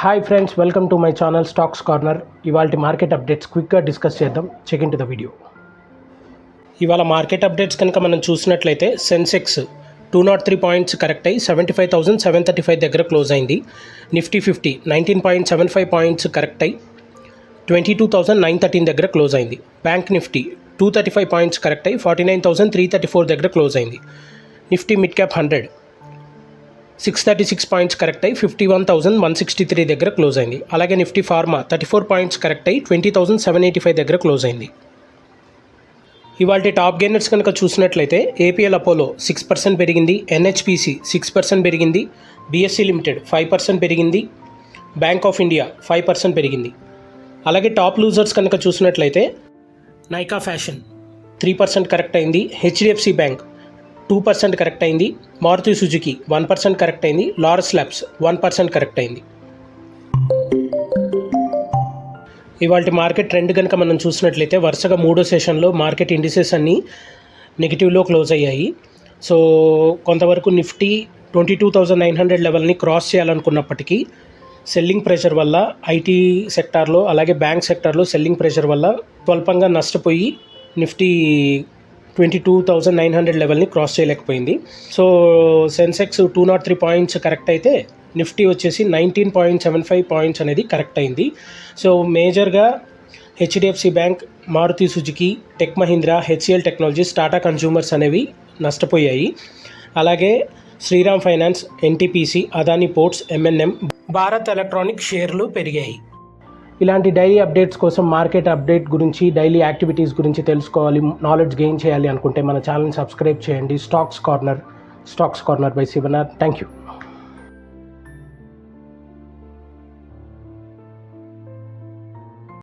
Hi friends, welcome to my channel stocks corner. ఇవాళ market updates క్విక్గా discuss చేద్దాం. Check in to the video. ఇవాళ market updates కనుక మనం చూసినట్లయితే సెన్సెక్స్ 203 పాయింట్స్ కరెక్ట్ అయ్యి 75,735 దగ్గర క్లోజ్ అయింది. నిఫ్టీ 50 19.75 పాయింట్స్ కరెక్ట్ అయ్యి 22,913 దగ్గర క్లోజ్ అయింది. బ్యాంక్ నిఫ్టీ 235 పాయింట్స్ కరెక్ట్ అయ్యి 49,334 దగ్గర క్లోజ్ అయింది. Nifty mid cap 100 636 points correct అయ్యి 51,163 దగ్గర క్లోజ్ అయింది. అలాగే నిఫ్టీ ఫార్మా 34 పాయింట్స్ కరెక్ట్ అయ్యి 20,785 దగ్గర క్లోజ్ అయింది. ఇవాళ టాప్ గెయినర్స్ కనుక చూసినట్లయితే ఏపీఎల్ అపోలో 6% పెరిగింది, ఎన్హెచ్పిసి 6% పెరిగింది, బిఎస్సి లిమిటెడ్ 5% పెరిగింది, బ్యాంక్ ఆఫ్ ఇండియా 5% పెరిగింది. అలాగే టాప్ లూజర్స్ కనుక చూసినట్లయితే నైకా ఫ్యాషన్ 3% కరెక్ట్ అయింది, హెచ్డిఎఫ్సి బ్యాంక్ 2% కరెక్ట్ అయింది, మారుతి సుజుకి 1% కరెక్ట్ అయింది, లారస్ ల్యాబ్స్ 1% కరెక్ట్ అయింది. ఇవాళ మార్కెట్ ట్రెండ్ కనుక మనం చూసినట్లయితే వరుసగా మూడో సెషన్లో మార్కెట్ ఇండిసెస్ అన్నీ నెగిటివ్లో క్లోజ్ అయ్యాయి. సో కొంతవరకు నిఫ్టీ 22,900 లెవెల్ని క్రాస్ చేయాలనుకున్నప్పటికీ సెల్లింగ్ ప్రెషర్ వల్ల ఐటీ సెక్టార్లో అలాగే బ్యాంక్ సెక్టార్లో సెల్లింగ్ ప్రెషర్ వల్ల స్వల్పంగా నష్టపోయి నిఫ్టీ 22,900 లెవెల్ని క్రాస్ చేయలేకపోయింది. సో సెన్సెక్స్ 203 పాయింట్స్ కరెక్ట్ అయితే నిఫ్టీ వచ్చేసి 19.75 పాయింట్స్ అనేది కరెక్ట్ అయింది. సో మేజర్గా HDFC bank, Maruti Suzuki, Tech Mahindra, HCL technologies, Tata consumers అనేవి నష్టపోయాయి. అలాగే Shriram finance, NTPC, Adani ports, MNM, Bharat electronic షేర్లు పెరిగాయి. ఇలాంటి డైలీ అప్డేట్స్ కోసం మార్కెట్ అప్డేట్ గురించి, డైలీ యాక్టివిటీస్ గురించి తెలుసుకోవాలి, నాలెడ్జ్ గెయిన్ చేయాలి అనుకుంటే మన ఛానల్ని సబ్స్క్రైబ్ చేయండి. Stocks corner by Shivanath. Thank you.